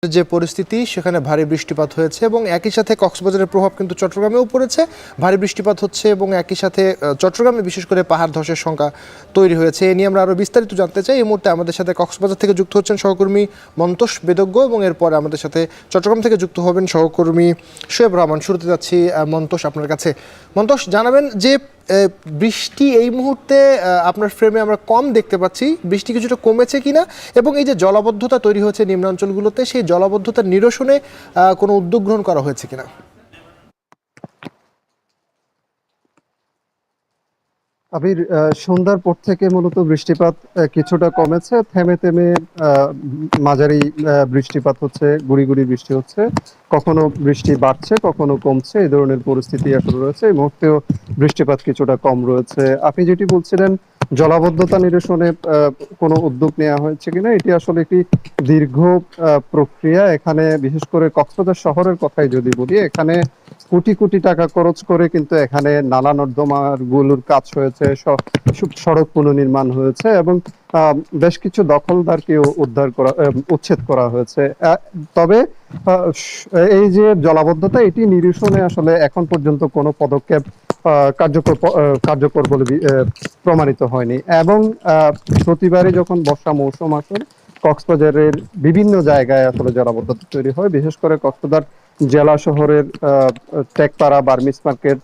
যে পরিস্থিতি সেখানে ভারী বৃষ্টিপাত হয়েছে এবং একই সাথে কক্সবাজারের প্রভাব কিন্তু চট্টগ্রামেও পড়েছে। ভারী বৃষ্টিপাত হচ্ছে এবং একই সাথে চট্টগ্রামে বিশেষ করে পাহাড় ধসের সংখ্যা তৈরি হয়েছে। এ নিয়ে আমরা আরও বিস্তারিত জানতে চাই। এই মুহূর্তে আমাদের সাথে কক্সবাজার থেকে যুক্ত হচ্ছেন সহকর্মী মন্তোষ বেদজ্ঞ এবং এরপর আমাদের সাথে চট্টগ্রাম থেকে যুক্ত হবেন সহকর্মী শোয়েব রহমান। শুরুতে যাচ্ছি মন্তোষ আপনার কাছে। মন্তোষ, জানাবেন যে বৃষ্টি এই মুহূর্তে আপনার ফ্রেমে আমরা কম দেখতে পাচ্ছি, বৃষ্টি কিছুটা কমেছে কিনা এবং এই যে জলাবদ্ধতা তৈরি হয়েছে নিম্নাঞ্চলগুলোতে, সেই জলাবদ্ধতার নিরসনে কোনো উদ্যোগ গ্রহণ করা হয়েছে কিনা? আবির, সন্ধ্যার পর থেকে মূলত বৃষ্টিপাত কিছুটা কমেছে, থেমে থেমে মাঝারি বৃষ্টিপাত হচ্ছে, গুড়ি গুড়ি বৃষ্টি হচ্ছে, কখনো বৃষ্টি বাড়ছে কখনো কমছে, এই ধরনের পরিস্থিতি এখন রয়েছে। এই মুহূর্তেও বৃষ্টিপাত কিছুটা কম রয়েছে। আপনি যেটি বলছিলেন জলাবদ্ধতা নিরসনে কোনো উদ্যোগ নেওয়া হয়েছে কিনা, এটি আসলে একটি দীর্ঘ প্রক্রিয়া। এখানে বিশেষ করে কক্সবাজার শহরের কথাই যদি বলি, এখানে কোটি কোটি টাকা খরচ করে কিন্তু এখানে নালা নর্দমার গুলোর কাজ হয়েছে, সড়ক পুনর্নির্মাণ হয়েছে এবং বেশ কিছু দখলদারকেও উচ্ছেদ করা হয়েছে। তবে এই যে জলাবদ্ধতা, এটি নিরসনে আসলে এখন পর্যন্ত কোনো পদক্ষেপ কার্যকর বলে প্রমাণিত হয়নি। এবং প্রতিবারই যখন বর্ষা মৌসুম আসে, কক্সবাজারের বিভিন্ন জায়গায় আসলে জলাবদ্ধতা তৈরি হয়, বিশেষ করে কক্সবাজার জেলা শহরের Tekpara, Burmese market,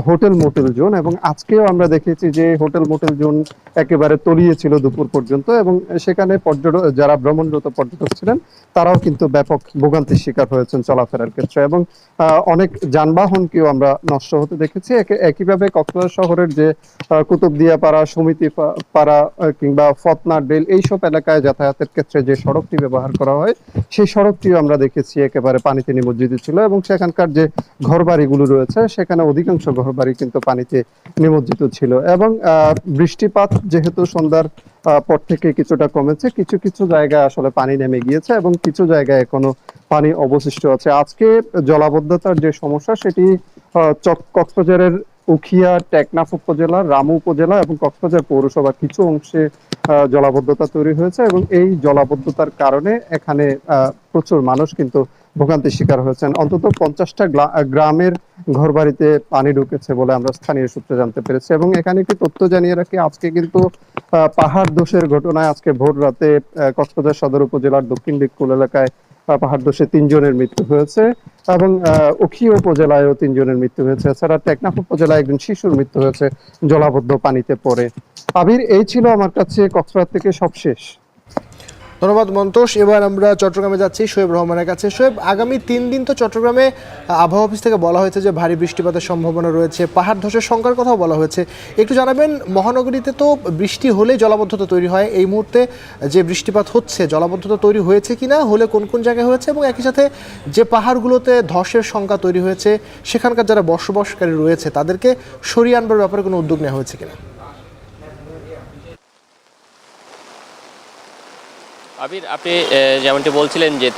hotel motel zone, এবং আজকেও আমরা দেখেছি যে হোটেল মোটেল জোন একেবারে তলিয়ে ছিল দুপুর পর্যন্ত, এবং সেখানে যারা ভ্রমণরত পর্যটক ছিলেন তারাও কিন্তু ব্যাপক ভোগান্তির শিকার হয়েছেন চলাফেরার ক্ষেত্রে, এবং অনেক যানবাহনকেও আমরা নষ্ট হতে দেখেছি। একইভাবে কক্সবাজার শহরের যে কুতুবদিয়া পাড়া, সমিতি পাড়া কিংবা ফতনা ডেল, এইসব এলাকায় যাতায়াতের ক্ষেত্রে যে সড়কটি ব্যবহার করা হয়, সেই সড়কটিও আমরা দেখেছি একেবারে পানিতে নিমজ্জিত ছিল, এবং সেখানকার যে ঘরবাড়িগুলো রয়েছে সেখানে অধিকাংশ ঘরবাড়ি কিন্তু পানিতে নিমজ্জিত ছিল। এবং বৃষ্টিপাত যেহেতু সন্ধ্যার পর থেকে কিছুটা কমেছে, কিছু কিছু জায়গায় আসলে পানি নেমে গিয়েছে এবং কিছু জায়গায় এখনো পানি অবশিষ্ট আছে। আজকে জলাবদ্ধতার যে সমস্যা, সেটি কক্সবাজারের উখিয়া, টেকনাফ উপজেলা, রামু উপজেলা এবং কক্সবাজার পৌরসভার কিছু অংশে জলাবদ্ধতা তৈরি হয়েছে, এবং এই জলাবদ্ধতার কারণে এখানে প্রচুর মানুষ কিন্তু ভোগান্তির শিকার হয়েছেন। অন্তত 50টা গ্রামের ঘরবাড়িতে পানি ঢুকেছে বলে আমরা স্থানীয় সূত্রে জানতে পেরেছি। এবং এখানে একটি তথ্য জানিয়ে রাখি, আজকে কিন্তু পাহাড় ধসের ঘটনায় আজকে ভোর রাতে কক্সবাজার সদর উপজেলার দক্ষিণ দিককুল এলাকায় পাহাড় ধসে 3 জনের মৃত্যু হয়েছে, এবং উখিয়া উপজেলায়ও 3 জনের মৃত্যু হয়েছে। এছাড়া টেকনাফ উপজেলায় একজন শিশুর মৃত্যু হয়েছে জলাবদ্ধ পানিতে পড়ে। আবির, এই ছিল আমার কাছে কক্সবাজার থেকে সবশেষ। ধন্যবাদ মন্তোষ। এবার আমরা চট্টগ্রামে যাচ্ছি শোয়েব রহমানের কাছে। শোয়েব, আগামী 3 দিন তো চট্টগ্রামে আবহাওয়া অফিস থেকে বলা হয়েছে যে ভারী বৃষ্টিপাতের সম্ভাবনা রয়েছে, পাহাড় ধসের সংখ্যার কথাও বলা হয়েছে। একটু জানাবেন, মহানগরীতে তো বৃষ্টি হলেই জলাবদ্ধতা তৈরি হয়, এই মুহূর্তে যে বৃষ্টিপাত হচ্ছে জলাবদ্ধতা তৈরি হয়েছে কিনা, হলে কোন কোন জায়গায় হয়েছে, এবং একই সাথে যে পাহাড়গুলোতে ধসের সংখ্যা তৈরি হয়েছে সেখানকার যারা বসবাসকারী রয়েছে তাদেরকে সরিয়ে আনবার ব্যাপারে কোনো উদ্যোগ নেওয়া হয়েছে কিনা? আবির, আপনি যেমনটি বলছিলেন যে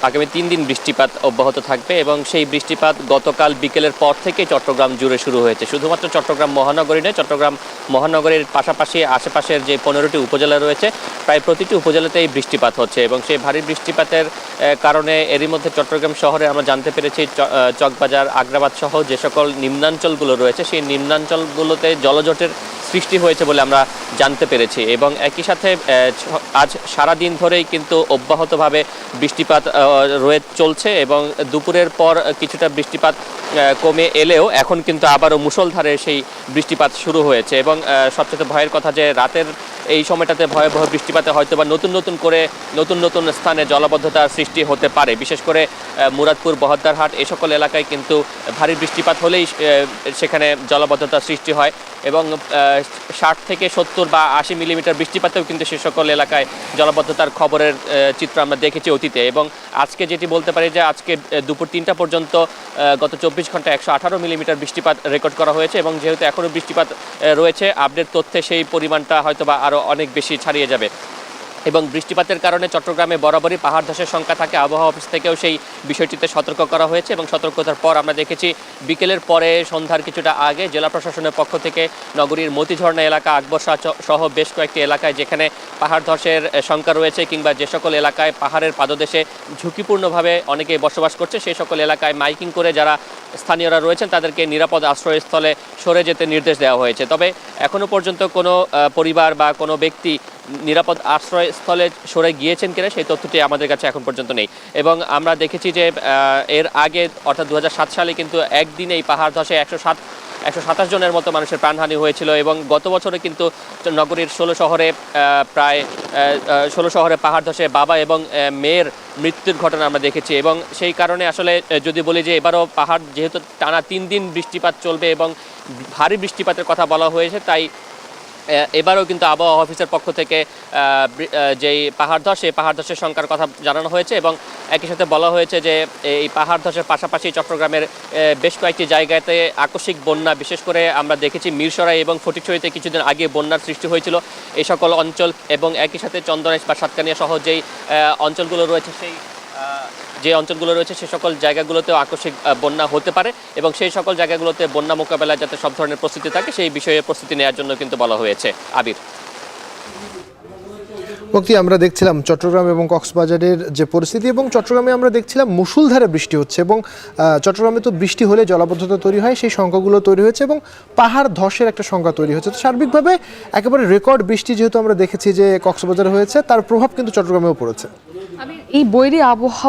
আগামী 3 দিন বৃষ্টিপাত অব্যাহত থাকবে, এবং সেই বৃষ্টিপাত গতকাল বিকেলের পর থেকে চট্টগ্রাম জুড়ে শুরু হয়েছে। শুধুমাত্র চট্টগ্রাম মহানগরী নয়, চট্টগ্রাম মহানগরীর পাশাপাশি আশেপাশের যে 15টি উপজেলা রয়েছে, প্রায় প্রতিটি উপজেলাতেই বৃষ্টিপাত হচ্ছে, এবং সেই ভারী বৃষ্টিপাতের কারণে এরই মধ্যে চট্টগ্রাম শহরে আমরা জানতে পেরেছি চকবাজার, আগ্রাবাদ সহ যে সকল নিম্নাঞ্চলগুলো রয়েছে সেই নিম্নাঞ্চলগুলোতে জলজটের সৃষ্টি হয়েছে বলে আমরা জানতে পেরেছি। এবং একই সাথে আজ সারাদিন ধরেই কিন্তু অব্যাহতভাবে বৃষ্টিপাত চলছে, এবং দুপুরের পর কিছুটা বৃষ্টিপাত কমে এলেও এখন কিন্তু আবারও মুষলধারে সেই বৃষ্টিপাত শুরু হয়েছে। এবং সবচেয়ে ভয়ের কথা যে রাতের এই সময়টাতে ভয়াবহ বৃষ্টিপাতে হয়তো বা নতুন নতুন স্থানে জলাবদ্ধতার সৃষ্টি হতে পারে। বিশেষ করে মুরাদপুর, বহদ্দারহাট এই সকল এলাকায় কিন্তু ভারী বৃষ্টিপাত হলেই সেখানে জলাবদ্ধতার সৃষ্টি হয়, এবং 60 থেকে 70 বা 80 মিলিমিটার বৃষ্টিপাতেও কিন্তু সে সকল এলাকায় জলাবদ্ধতার খবরের চিত্র আমরা দেখেছি অতীতে। এবং আজকে যেটি বলতে পারি যে আজকে দুপুর 3টা পর্যন্ত গত 24 ঘন্টায় 118 মিলিমিটার বৃষ্টিপাত রেকর্ড করা হয়েছে, এবং যেহেতু এখনও বৃষ্টিপাত রয়েছে, আপডেট তথ্যে সেই পরিমাণটা হয়তো বা আরও অনেক বেশি ছাড়িয়ে যাবে। এবং বৃষ্টিপাতের কারণে চট্টগ্রামে বরাবরই পাহাড় ধসের সংখ্যা থাকে। আবহাওয়া অফিস থেকেও সেই বিষয়টিতে সতর্ক করা হয়েছে এবং সতর্কতার পর আমরা দেখেছি বিকেলের পরে সন্ধ্যার কিছুটা আগে জেলা প্রশাসনের পক্ষ থেকে নগরীর মতিঝর্ণা এলাকা, আকবর শাহ সহ বেশ কয়েকটি এলাকায় যেখানে পাহাড় ধসের শঙ্কা রয়েছে কিংবা যে সকল এলাকায় পাহাড়ের পাদদেশে ঝুঁকিপূর্ণভাবে অনেকে বসবাস করছে সেই সকল এলাকায় মাইকিং করে যারা স্থানীয়রা রয়েছেন তাদেরকে নিরাপদ আশ্রয়স্থলে সরে যেতে নির্দেশ দেওয়া হয়েছে। তবে এখনো পর্যন্ত কোনো পরিবার বা কোনো ব্যক্তি নিরাপদ আশ্রয়স্থলে সরে গিয়েছেন কিনা সেই তথ্যটি আমাদের কাছে এখন পর্যন্ত নেই। এবং আমরা দেখেছি যে এর আগে অর্থাৎ 2007 সালে কিন্তু একদিনে এই পাহাড় ধসে 127 জনের মতো মানুষের প্রাণহানি হয়েছিল এবং গত বছরে কিন্তু নগরীর 16 শহরে প্রায় 16 শহরে পাহাড় ধসে বাবা এবং মেয়ের মৃত্যুর ঘটনা আমরা দেখেছি। এবং সেই কারণে আসলে যদি বলি যে এবারও পাহাড় যেহেতু টানা 3 দিন বৃষ্টিপাত চলবে এবং ভারী বৃষ্টিপাতের কথা বলা হয়েছে, তাই এবারও কিন্তু আবহাওয়া অফিসের পক্ষ থেকে যেই পাহাড় ধস সেই পাহাড় ধসের সংখ্যার কথা জানানো হয়েছে এবং একই সাথে বলা হয়েছে যে এই পাহাড় ধসের পাশাপাশি চট্টগ্রামের বেশ কয়েকটি জায়গাতে আকস্মিক বন্যা, বিশেষ করে আমরা দেখেছি মিরসরাই এবং ফটিকছড়িতে কিছুদিন আগে বন্যার সৃষ্টি হয়েছিল। এই সকল অঞ্চল এবং একই সাথে চন্দনাইশ বা সাতকানিয়া সহ যেই অঞ্চলগুলো রয়েছে সে সকল জায়গাগুলোতেও আকস্মিক বন্যা হতে পারে এবং সেই সকল জায়গাগুলোতে বন্যা মোকাবেলায় যাতে সব ধরনের প্রস্তুতি থাকে সেই বিষয়ে প্রস্তুতি নেওয়ার জন্য কিন্তু বলা হয়েছে। আবির, মুক্তি, আমরা দেখছিলাম চট্টগ্রাম এবং কক্সবাজারের যে পরিস্থিতি এবং চট্টগ্রামে আমরা দেখছিলাম মুষলধারে বৃষ্টি হচ্ছে এবং চট্টগ্রামে তো বৃষ্টি হলে জলাবদ্ধতা তৈরি হয়, সেই সংখ্যাগুলো তৈরি হয়েছে এবং পাহাড় ধসের একটা সংখ্যা তৈরি হচ্ছে। তো সার্বিকভাবে একেবারে রেকর্ড বৃষ্টি যেহেতু আমরা দেখেছি যে কক্সবাজারে হয়েছে, তার প্রভাব কিন্তু চট্টগ্রামেও পড়েছে। এই বৈরী আবহাওয়া